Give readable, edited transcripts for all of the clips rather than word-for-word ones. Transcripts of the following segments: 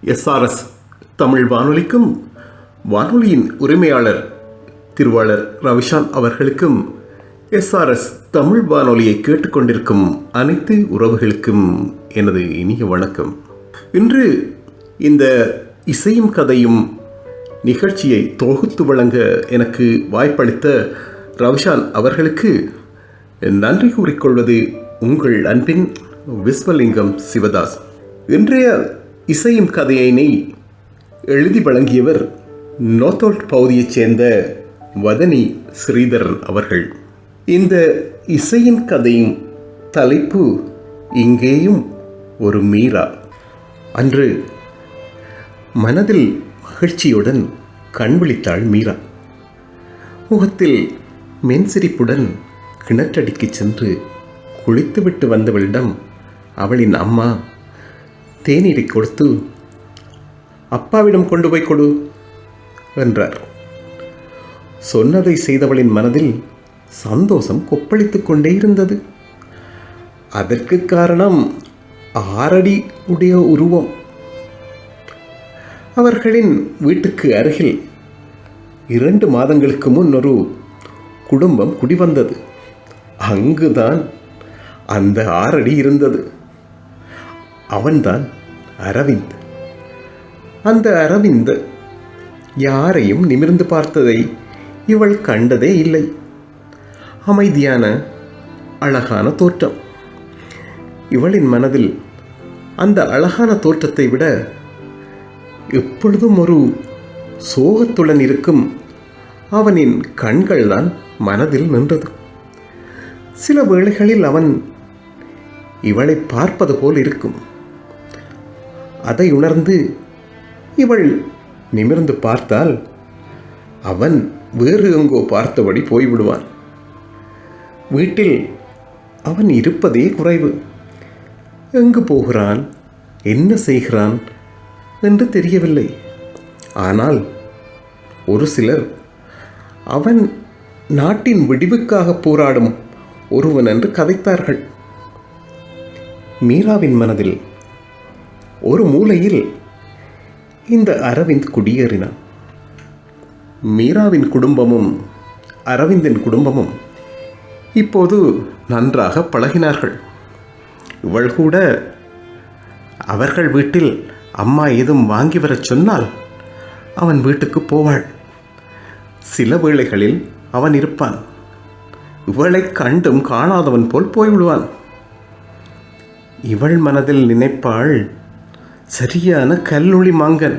SRS Tamil வானொலிக்கும் வானொலியின் உரிமையாளர் திருவாளர் ரவிஷான் அவர்களுக்கும் எஸ்ஆர்எஸ் தமிழ் வானொலியை கேட்டுக்கொண்டிருக்கும் அனைத்து உறவுகளுக்கும் எனது இனிய வணக்கம். இன்று இந்த இசையும் கதையும் நிகழ்ச்சியை தொகுத்து வழங்க எனக்கு வாய்ப்பளித்த ரவிஷான் அவர்களுக்கு நன்றி கூறிக்கொள்வது உங்கள் அன்பின் விஸ்வலிங்கம் சிவதாஸ். இன்றைய இசையும் கதையினை எழுதி வழங்கியவர் நோத்தோல்ட் பகுதியைச் சேர்ந்த வதனி ஸ்ரீதரன் அவர்கள். இந்த இசையின் கதையின் தலைப்பு இங்கேயும் ஒரு மீரா. அன்று மனதில் மகிழ்ச்சியுடன் கண்விழித்தாள் மீரா. முகத்தில் மென்சிரிப்புடன் கிணற்றடிக்கு சென்று குளித்துவிட்டு வந்தவளிடம் அவளின் அம்மா தேநீரை கொடுத்து, அப்பாவிடம் கொண்டு போய் கொடு என்றார். சொன்னதை செய்தவளின் மனதில் சந்தோஷம் கொப்பளித்து கொண்டே இருந்தது. அதற்கு காரணம் 6 அடி உடைய உருவம். அவர்களின் வீட்டுக்கு அருகில் 2 மாதங்களுக்கு முன் ஒரு குடும்பம் குடிவந்தது. அங்குதான் அந்த 6 அடி இருந்தது. அவன்தான் அரவிந்த். அந்த அரவிந்த் யாரையும் நிமிர்ந்து பார்த்ததை இவள் கண்டதே இல்லை. அமைதியான அழகான தோற்றம். இவளின் மனதில் அந்த அழகான தோற்றத்தை விட எப்பொழுதும் ஒரு சோகத்துடன் இருக்கும் அவனின் கண்கள்தான் மனதில் நின்றது. சில வேளைகளில் அவன் இவளை பார்ப்பது போல் இருக்கும். அதை உணர்ந்து இவள் நிமிர்ந்து பார்த்தால் அவன் வேறு எங்கோ பார்த்தபடி போய்விடுவான். வீட்டில் அவன் இருப்பதே குறைவு. எங்கு போகிறான், என்ன செய்கிறான் என்று தெரியவில்லை. ஆனால் ஒரு சிலர் அவன் நாட்டின் விடிவுக்காக போராடும் ஒருவன் என்று கதைத்தார்கள். மீராவின் மனதில் ஒரு மூலையில் இந்த அரவிந்த் குடியேறினான். மீராவின் குடும்பமும் அரவிந்தின் குடும்பமும் இப்போது நன்றாக பழகினார்கள். இவள் கூட அவர்கள் வீட்டில் அம்மா ஏதும் வாங்கி வரச் சொன்னால் அவன் வீட்டுக்கு போவாள். சில வேளைகளில் அவன் இருப்பான். இவளை கண்டும் காணாதவன் போல் போய்விடுவான். இவள் மனதில் நினைப்பாள், சரியான கல்லொளி மாங்கன்,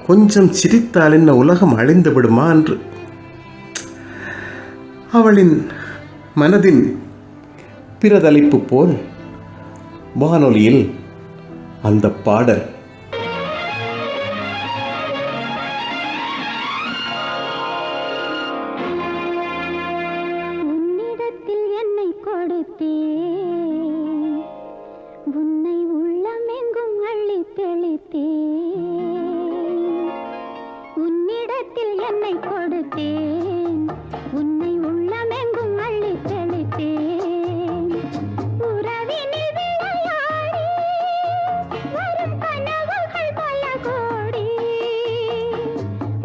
கொஞ்சம் சிரித்தால் என்ன உலகம் அழிந்து விடுமா என்று. அவளின் மனதின் பிரதலிப்பு போல் வானொலியில் அந்த பாடல். உன்னிடத்தில் என்னை கொடுத்தேன், உன்னை உள்ளமெங்கும் அள்ளி தெளித்தேன். உன்னிடத்தில் என்னை கொடுத்தேன், உன்னை உள்ளமெங்கும் அள்ளி தெளித்தேன். உறவினில் விளையாடி வரும் கனவுகள் பல கோடி.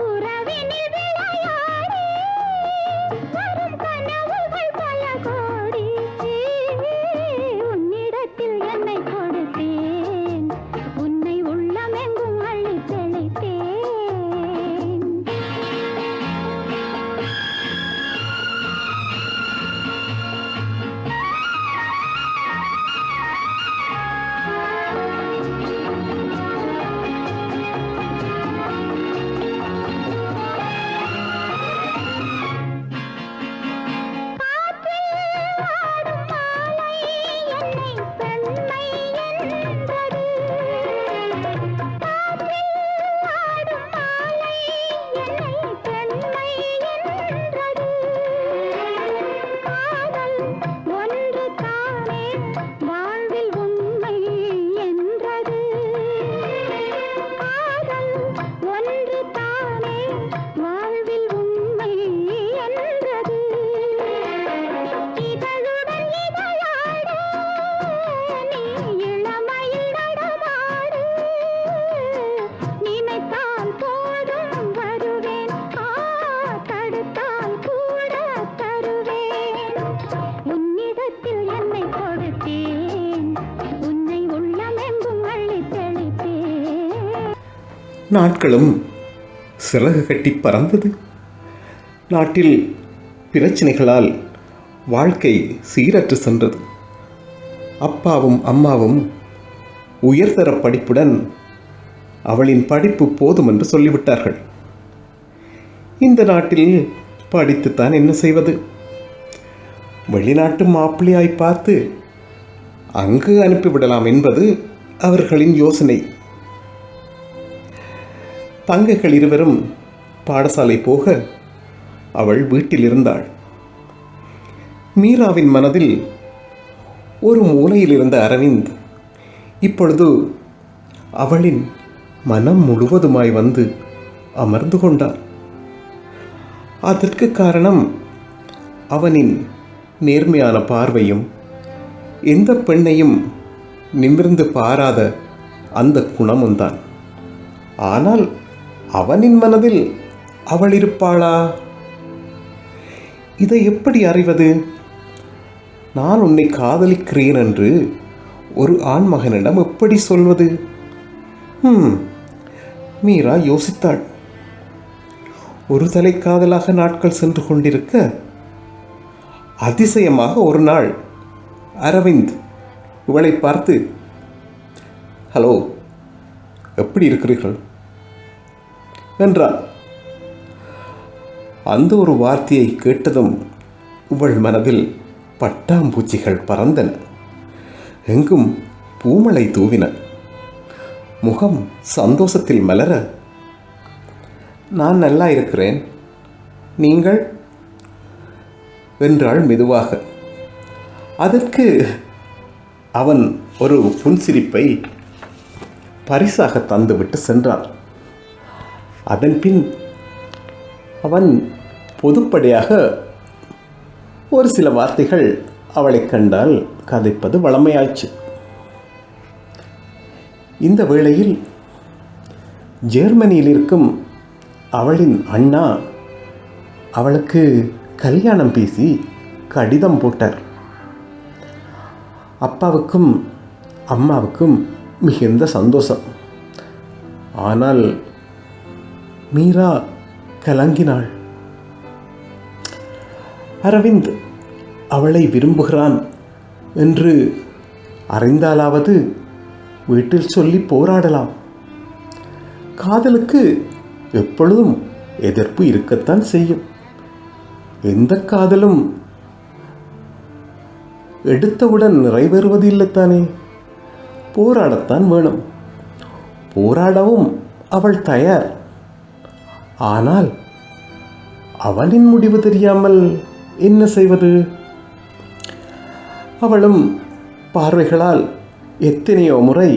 உறவினில் விளையாடி வரும் கனவுகள் பல கோடி. உன்னிடத்தில் என்னை கொடுத்தேன், உன்னை உள்ளமெங்கும் நாட்களும் சிறகு கட்டி பறந்தது. நாட்டில் பிரச்சனைகளால் வாழ்க்கை சீரற்று சென்றது. அப்பாவும் அம்மாவும் உயர்தர படிப்புடன் அவளின் படிப்பு போதும் என்று சொல்லிவிட்டார்கள். இந்த நாட்டில் படித்துத்தான் என்ன செய்வது? வெளிநாட்டு மாப்பிள்ளையாய் பார்த்து அங்கு அனுப்பிவிடலாம் என்பது அவர்களின் யோசனை. தங்கைகள் இருவரும் பாடசாலை போக அவள் வீட்டில் இருந்தாள். மீராவின் மனதில் ஒரு மூலையில் இருந்த அரவிந்த் இப்பொழுது அவளின் மனம் முழுவதுமாய் வந்து அமர்ந்து கொண்டார். அதற்கு காரணம் அவனின் நேர்மையான பார்வையும் எந்த பெண்ணையும் நிமிர்ந்து பாராத அந்த குணமும்தான். ஆனால் அவனின் மனதில் அவள் இருப்பாளா? இதை எப்படி அறிவது? நான் உன்னை காதலிக்கிறேன் என்று ஒரு ஆண்மகனிடம் எப்படி சொல்வது? மீரா யோசித்தாள். ஒரு தலை காதலாக நாட்கள் சென்று கொண்டிருக்க அதிசயமாக ஒரு நாள் அரவிந்த் இவளை பார்த்து, ஹலோ, எப்படி இருக்கிறீர்கள் என்றார். அந்த ஒரு வார்த்தையை கேட்டதும் இவள் மனதில் பட்டாம்பூச்சிகள் பறந்தன. எங்கும் பூமழை தூவின. முகம் சந்தோஷத்தில் மலர, நான் நல்லா இருக்கிறேன், நீங்கள் என்றாள் மெதுவாக. அதற்கு அவன் ஒரு புன்சிரிப்பை பரிசாக தந்துவிட்டு சென்றான். அதன்பின் அவன் பொதுப்படையாக ஒரு சில வார்த்தைகள் அவளை கண்டால் கதைப்பது வழமையாச்சு. இந்த வேளையில் ஜெர்மனியில் இருக்கும் அவளின் அண்ணா அவளுக்கு கல்யாணம் பேசி கடிதம் போட்டார். அப்பாவுக்கும் அம்மாவுக்கும் மிகுந்த சந்தோஷம். ஆனால் மீரா கலங்கினாள். அரவிந்த் அவளை விரும்புகிறான் என்று அறிந்தாலாவது வீட்டில் சொல்லி போராடலாம். காதலுக்கு எப்பொழுதும் எதிர்ப்பு இருக்கத்தான் செய்யும். எந்த காதலும் எடுத்தவுடன் நிறைவேறுவது இல்லைத்தானே. போராடத்தான் வேணும். போராடவும் அவள் தயார். ஆனால் அவனின் முடிவு தெரியாமல் என்ன செய்வது? அவளும் பார்வைகளால் எத்தனையோ முறை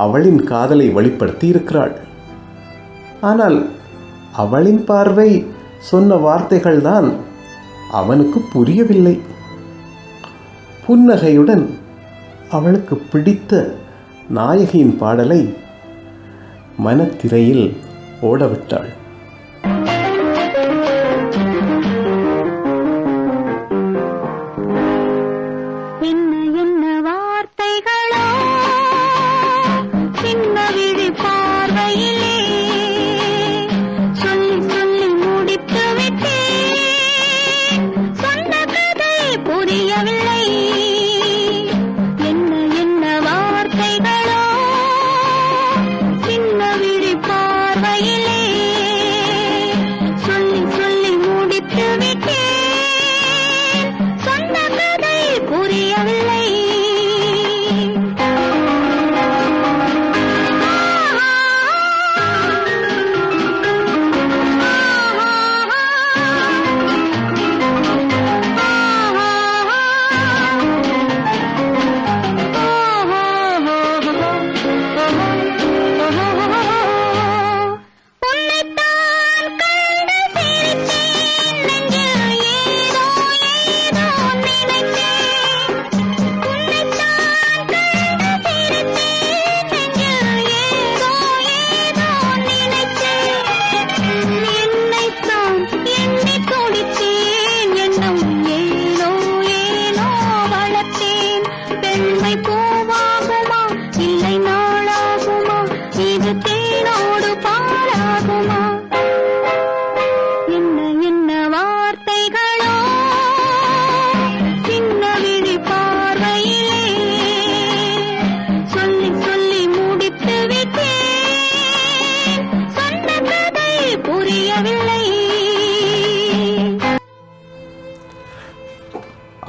அவளின் காதலை வெளிப்படுத்தி இருக்கிறாள். ஆனால் அவளின் பார்வை சொன்ன வார்த்தைகள்தான் அவனுக்கு புரியவில்லை. புன்னகையுடன் அவளுக்கு பிடித்த நாயகியின் பாடலை மனத்திரையில் ஓடவிட்டாள். பார்வையிலே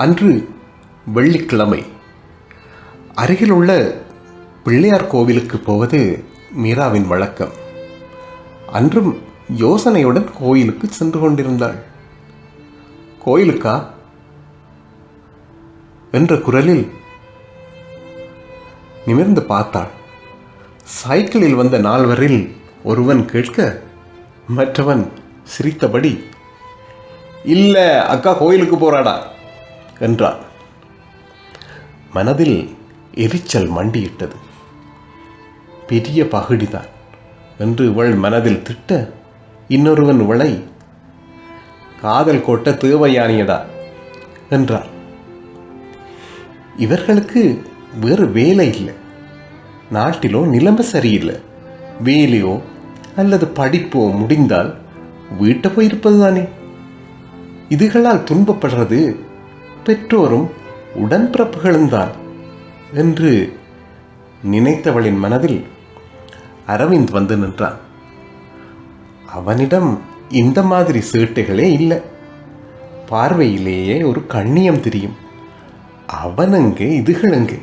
அன்று வெள்ளிக்கிழமை. அருகில் உள்ள பிள்ளையார் கோவிலுக்கு போவது மீராவின் வழக்கம். அன்றும் யோசனையுடன் கோயிலுக்கு சென்று கொண்டிருந்தாள். கோயிலுக்கா என்ற குரலில் நிமிர்ந்து பார்த்தாள். சைக்கிளில் வந்த நால்வரில் ஒருவன் கேட்க, மற்றவன் சிரித்தபடி, இல்ல அக்கா கோயிலுக்கு போறாடா என்றான். மனதில் எரிச்சல் மண்டியிட்டது. பெரிய பகுடிதான் என்று இவள் மனதில் திட்ட, இன்னொருவன் இவளை, காதல் கொட்ட தேவையானியடா என்றார். இவர்களுக்கு வேறு வேலை இல்லை. நாட்டிலோ நிலைமை சரியில்லை. வேலையோ அல்லது படிப்போ முடிந்தால் வீட்டை போயிருப்பது தானே. இதுகளால் துன்பப்படுறது பெற்றோரும் உடன்பிறப்புகளும் தான் என்று நினைத்தவளின் மனதில் அரவிந்த் வந்து நின்றான். அவனிடம் இந்த மாதிரி சேட்டைகளே இல்லை. பார்வையிலேயே ஒரு கண்ணியம் தெரியும். அவனெங்கே இதுகளெங்கே?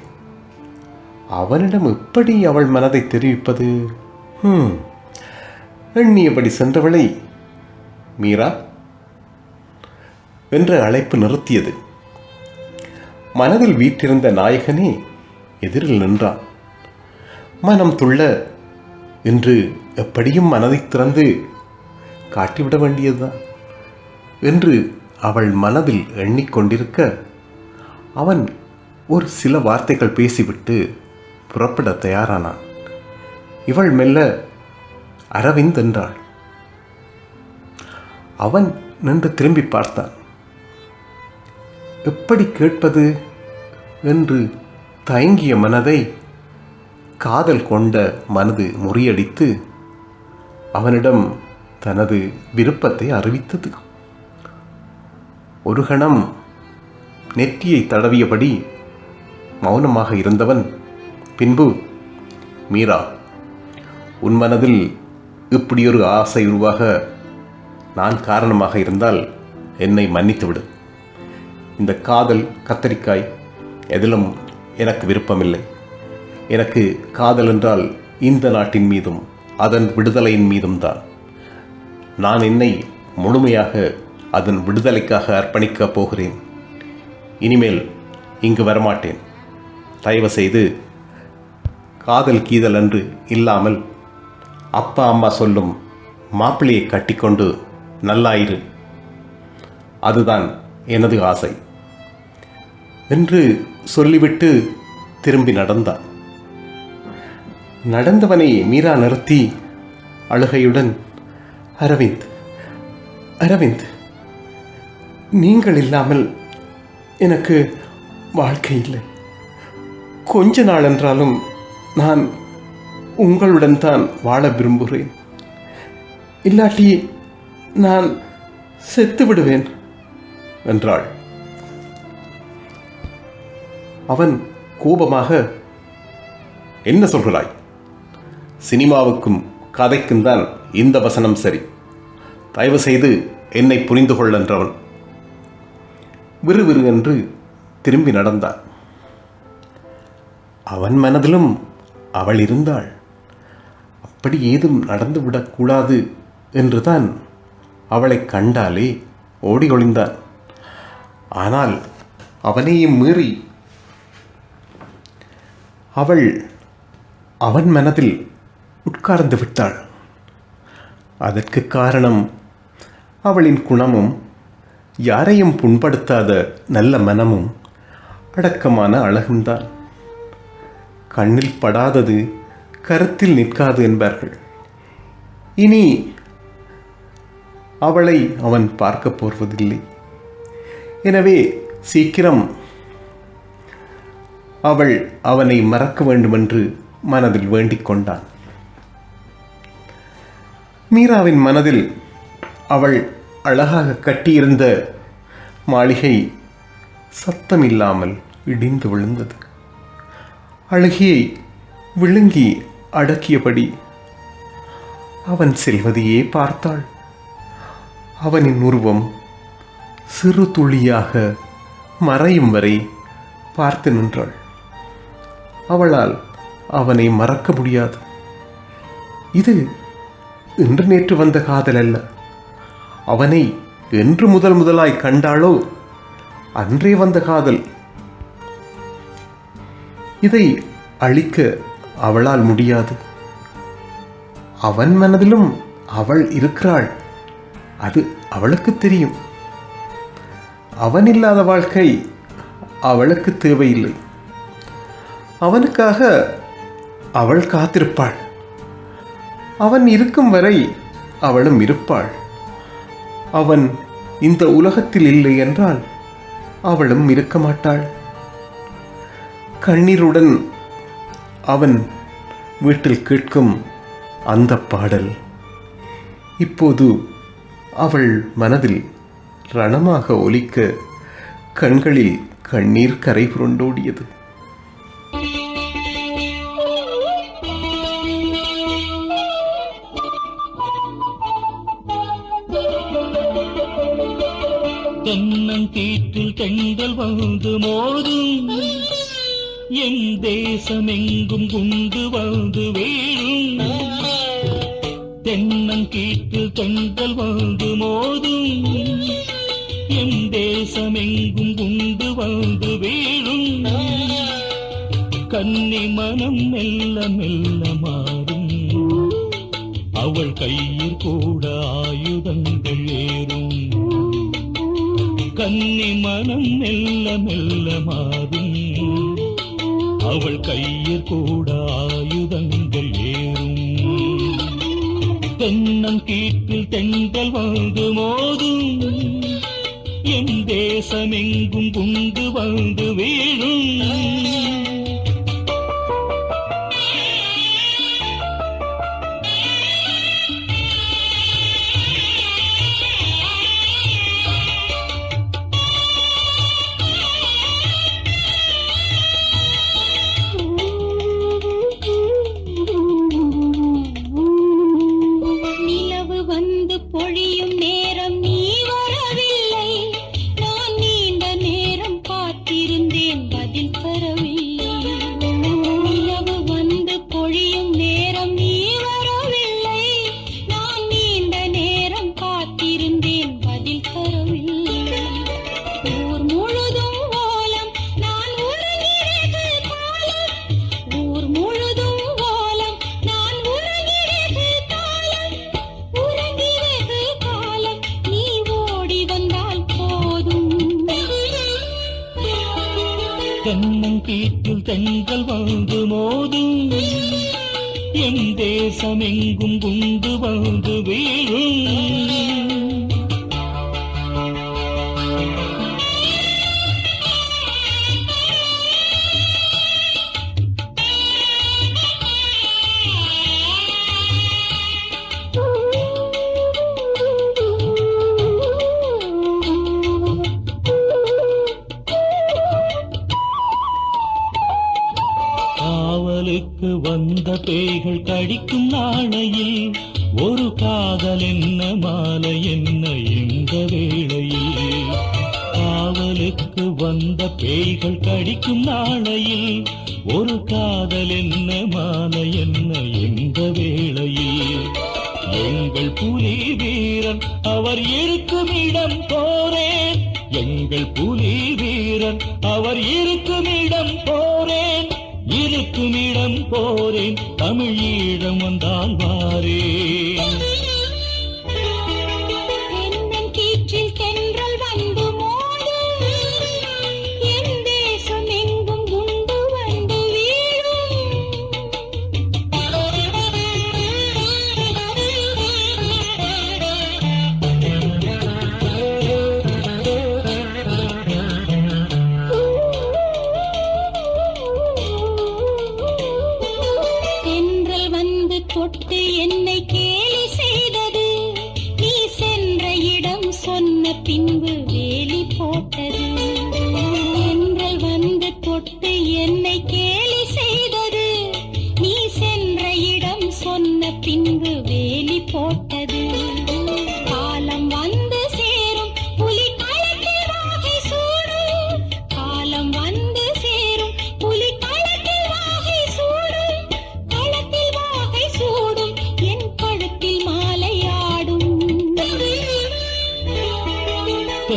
அவனிடம் எப்படி அவள் மனதை தெரிவிப்பது? எண்ணியபடி சென்றவளை மீரா என்ற அழைப்பு நிறுத்தியது. மனதில் வீற்றிருந்த நாயகனே எதிரில் நின்றான். மனம் துள்ள, என்று எப்படியும் மனதை திறந்து காட்டிவிட வேண்டியதுதான் என்று அவள் மனதில் எண்ணிக்கொண்டிருக்க, அவன் ஒரு சில வார்த்தைகள் பேசிவிட்டு புறப்பட தயாரானான். இவள் மெல்ல அரவிந்த் என்றாள். அவன் நின்று திரும்பி பார்த்தான். எப்படி கேட்பது என்று தயங்கிய மனதை காதல் கொண்ட மனது முறியடித்து அவனிடம் தனது விருப்பத்தை அறிவித்தது. ஒரு கணம் நெற்றியை தடவியபடி மௌனமாக இருந்தவன் பின்பு, மீரா, உன் மனதில் இப்படியொரு ஆசை உருவாக நான் காரணமாக இருந்தால் என்னை மன்னித்துவிடு. இந்த காதல் கத்தரிக்காய் எதிலும் எனக்கு விருப்பமில்லை. எனக்கு காதல் என்றால் இந்த நாட்டின் மீதும் அதன் விடுதலையின் மீதும் தான். நான் என்னை முழுமையாக அதன் விடுதலைக்காக அர்ப்பணிக்கப் போகிறேன். இனிமேல் இங்கு வரமாட்டேன். தயவு செய்து காதல் கீதல் என்று இல்லாமல் அப்பா அம்மா சொல்லும் மாப்பிள்ளையை கட்டிக்கொண்டு நல்லாயிரு. அதுதான் எனது ஆசை என்று சொல்லிவிட்டு திரும்பி நடந்தான். நடந்தவனை மீரா நிறுத்தி அழுகையுடன், அரவிந்த், அரவிந்த், நீங்கள் இல்லாமல் எனக்கு வாழ்க்கை இல்லை. கொஞ்ச நாள் என்றாலும் நான் உங்களுடன் தான் வாழ விரும்புகிறேன். இல்லாட்டி நான் செத்து விடுவேன் என்றாள். அவன் கோபமாக, என்ன சொல்கிறாய்? சினிமாவுக்கும் கதைக்கும் தான் இந்த வசனம் சரி. தயவு செய்து என்னை புரிந்து கொள் என்றவன் விறுவிறு என்று திரும்பி நடந்தான். அவன் மனதிலும் அவள் இருந்தாள். அப்படி ஏதும் நடந்துவிடக்கூடாது என்றுதான் அவளை கண்டாலே ஓடி ஒளிந்தான். ஆனால் அவனையும் மீறி அவள் அவன் மனதில் உட்கார்ந்து விட்டாள். அதற்கு காரணம் அவளின் குணமும், யாரையும் புண்படுத்தாத நல்ல மனமும், அடக்கமான அழகும்தான். கண்ணில் படாதது கருத்தில் நிற்காது என்பார்கள். இனி அவளை அவன் பார்க்கப் போவதில்லை. எனவே சீக்கிரம் அவள் அவனை மறக்க வேண்டுமென்று மனதில் வேண்டிக் கொண்டான். மீராவின் மனதில் அவள் அழகாக கட்டியிருந்த மாளிகை சத்தமில்லாமல் இடிந்து விழுந்தது. அழுகையை விழுங்கி அடக்கியபடி அவன் செல்வதையே பார்த்தாள். அவனின் உருவம் சிறு துளியாக மறையும் வரை பார்த்து நின்றாள். அவளால் அவனை மறக்க முடியாது. இது இன்று நேற்று வந்த காதல் அல்ல. அவனை என்று முதலாய் கண்டாளோ அன்றே வந்த காதல். இதை அழிக்க அவளால் முடியாது. அவன் மனதிலும் அவள் இருக்கிறாள், அது அவளுக்கு தெரியும். அவன் இல்லாத வாழ்க்கை அவளுக்கு தேவையில்லை. அவனுக்காக அவள் காத்திருப்பாள். அவன் இருக்கும் வரை அவளும் இருப்பாள். அவன் இந்த உலகத்தில் இல்லை என்றால் அவளும் இருக்க மாட்டாள். கண்ணீருடன் அவன் வீட்டில் கேட்கும் அந்த பாடல் இப்போது அவள் மனதில் ரணமாக ஒலிக்க கண்களில் கண்ணீர் கரை புரண்டோடியது. தென்னங்கீற்றில் தெங்கள் வந்து மோதும், என் தேசமெங்கும் குண்டு வந்து வீழும். தென்னங்கீற்றில் தெங்கள் வந்து மோதும், என் தேசமெங்கும் குண்டு வந்து வீழும். கன்னி மனம் மெல்ல மெல்ல மாறும், அவள் கையில் கூட ஆயுதங்கள் ஏறும். கன்னி மனம் மெல்ல மெல்ல மாறும், அவள் கையில் கூட ஆயுதங்கள் ஏறும். தென்னங்கீற்றில் தெங்கள் வந்து மோதும், என் தேசமெங்கும் குண்டு வந்து வீழும். பொழியும் நேரம் நீ வரவில்லை, நான் நீண்ட நேரம் காத்திருந்தேன் பதில் தரவில்லை. நிலவு வந்து பொழியும் நேரம் நீ வரவில்லை, நான் நீண்ட நேரம் காத்திருந்தேன் பதில் தரவில்லை. ஊர் முழுதும் ஓலம், நான் உறங்கியது காலம். ஊர் முழுதும் ஓலம், நான் உறங்கியது காலம். உறங்கியது காலம், நீ ஓடி வந்தால் போதும். தென்னங்கீற்றில் தெங்கள் வந்து மோதும், என் தேசமெங்கும் குண்டு வந்து வீழும். காவலுக்கு வந்த பேய்கள் கடிக்கும் நாளையில் ஒரு காதல் என்ன மாலை என்ன இந்த வேளையில். காவலுக்கு வந்த பேய்கள் கடிக்கும் நாளையில் ஒரு காதல் என்ன மாலை என்ன இந்த வேளையில். எங்கள் புலி வீரன் அவர் இருக்கும் இடம் போரேன், எங்கள் புலி வீரன் அவர் இருக்கும் இடம் போரேன். இருக்குமிடம் போரேன், தமிழ் ஈழம் வந்தால் வாரேன். தென்னங்கீற்றில் தென்றல் வந்து மோதும், என் தேசம் எங்கும் குண்டு வந்து தொட்டு என்னை கேலி செய்தது, நீ சென்ற இடம் சொன்ன பின்பு வேலி போட்டது. தென்றல் வந்து தொட்டு என்னை கேலி செய்தது, நீ சென்ற இடம் சொன்ன பின்பு வேலி போட்டது. காலம் வந்து சேரும் புலி களத்தில் வாகை சூடும்,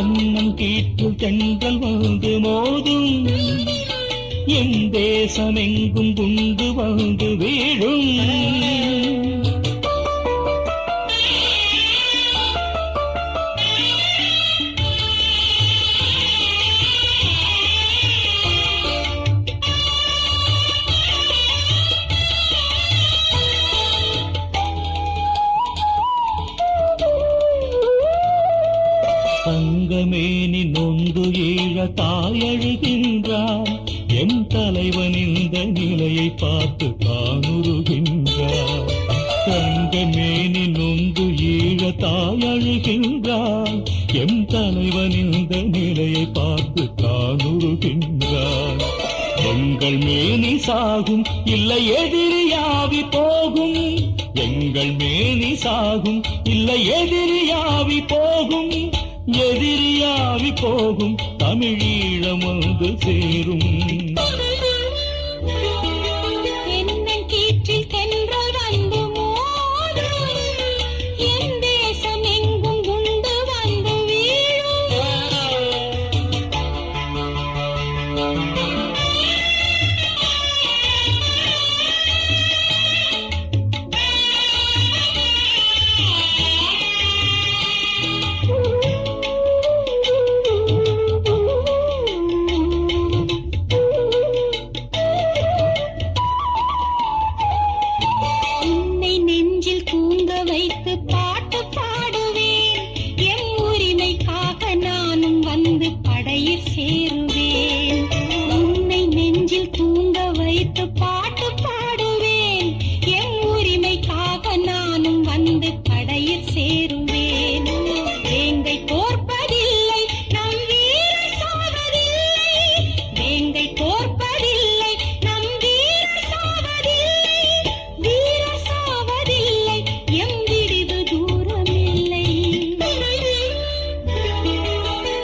தென்னங்கீற்று தென்றல் வந்து மோதும் என் தேசமெங்கும் குண்டு வந்து வீழும். தங்கமேனி நொந்து ஈழ தாயழுகின்றான், என் தலைவன் இந்த நிலையை பார்த்து தானுருகின்றான். தங்கமேனி நொந்து ஈழ தாயழுகின்றான், என் தலைவன் இந்த நிலையை பார்த்து தானுருகின்றான். எங்கள் மேனி சாகும் இல்லை எதிரியாவி போகும், எங்கள் மேனி சாகும் இல்லை எதிரியாவி போகும், எதிரியாவி போகும் தமிழீழம் வந்து சேரும். தென்னங்கீற்றில் தென்றல் வந்து மோதும், என் தேசம் எங்கும் குண்டு வந்து வீழும். உன்னை நெஞ்சில் தூங்க வைத்து பாட்டு பாடுவேன், எம் உரிமைக்காக நானும் வந்து படையில் சேருவேன். உன்னை நெஞ்சில் தூங்க வைத்து பாட்டு பாடுவேன், எம் உரிமைக்காக நானும் வந்து படையில் சேருவேன். வேங்கை தோற்பதில்லை, நம் வீரர் சாவதில்லை, வேங்கை தோற்பதில்லை, நம் வீரர் சாவதில்லை, வீரர் சாவதில்லை, எம் விடிவு தூரமில்லை.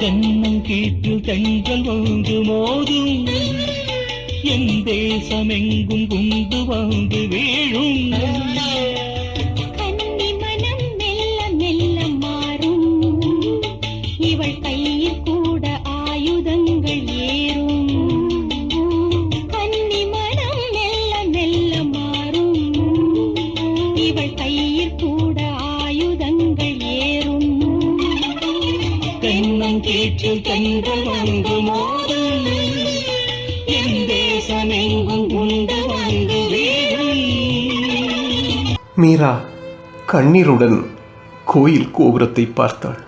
தென்னங்கீற்று தென்றல் வந்து மோதும் என் தேசமெங்கும் குண்டு வந்து வீழும். கன்னி மனம் மெல்ல மெல்ல மாறும், இவள் கையில் கூட ஆயுதங்கள் ஏறும். கன்னி மனம் மெல்ல மெல்ல மாறும், இவள் கையில் கூட ஆயுதங்கள் ஏறும். தென்னங்கீற்று தென்றல் வந்து மோதும் என் தேசமெங்கும் குண்டு வந்து வீழும். மீரா கண்ணீருடன் கோயில் கோபுரத்தை பார்த்தாள்.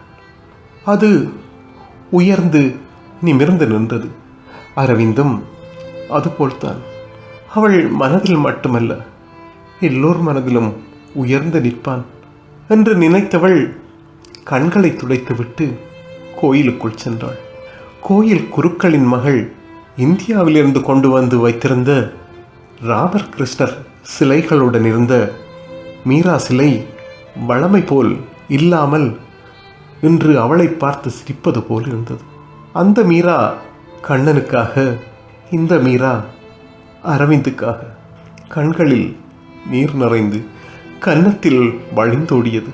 அது உயர்ந்து நிமிர்ந்து நின்றது. அரவிந்தும் அதுபோல்தான். அவள் மனதில் மட்டுமல்ல, எல்லோர் மனதிலும் உயர்ந்து நிற்பான் என்று நினைத்தவள் கண்களை துடைத்துவிட்டு கோயிலுக்குள் சென்றாள். கோயில் குருக்களின் மகள் இந்தியாவிலிருந்து கொண்டு வந்து வைத்திருந்த ராமர் கிருஷ்ணர் சிலைகளுடன் இருந்த மீரா சிலை வழமை போல் இல்லாமல் இன்று அவளை பார்த்து சிரிப்பது போல் இருந்தது. அந்த மீரா கண்ணனுக்காக, இந்த மீரா அரவிந்துக்காக. கண்களில் நீர் நிறைந்து கன்னத்தில் வழிந்தோடியது.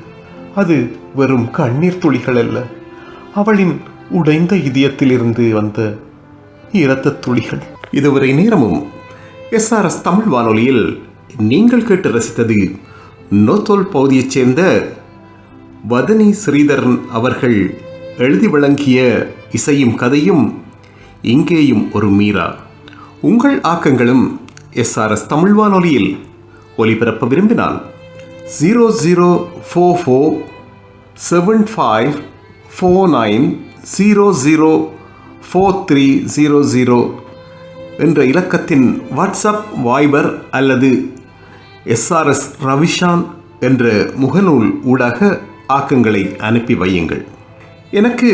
அது வெறும் கண்ணீர் துளிகள் அல்ல, அவளின் உடைந்த இதயத்திலிருந்து வந்த இரத்த துளிகள். இதுவரை நேரமும் SRS தமிழ் வானொலியில் நீங்கள் கேட்டு ரசித்தது நோத்தோல் பகுதியைச் சேர்ந்த வதனி ஸ்ரீதரன் அவர்கள் எழுதி வழங்கிய இசையும் கதையும் இங்கேயும் ஒரு மீரா. உங்கள் ஆக்கங்களும் SRS தமிழ் வானொலியில் ஒலிபரப்ப விரும்பினால் 00447549004300 என்ற இலக்கத்தின் வாட்ஸ்அப், வைபர் அல்லது SRS ரவிஷான் என்ற முகநூல் ஊடாக ஆக்கங்களை அனுப்பி வையுங்கள். எனக்கு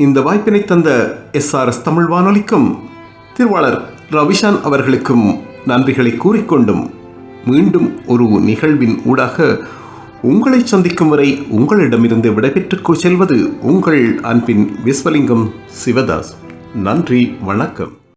இந்த வாய்ப்பினை தந்த SRS தமிழ் வானொலிக்கும் திருவாளர் ரவிஷான் அவர்களுக்கும் நன்றிகளை கூறிக்கொண்டும் மீண்டும் ஒரு நிகழ்வின் ஊடாக உங்களை சந்திக்கும் வரை உங்களிடமிருந்து விடைபெற்றுக் செல்வது உங்கள் அன்பின் விஸ்வலிங்கம் சிவதாஸ். நன்றி, வணக்கம்.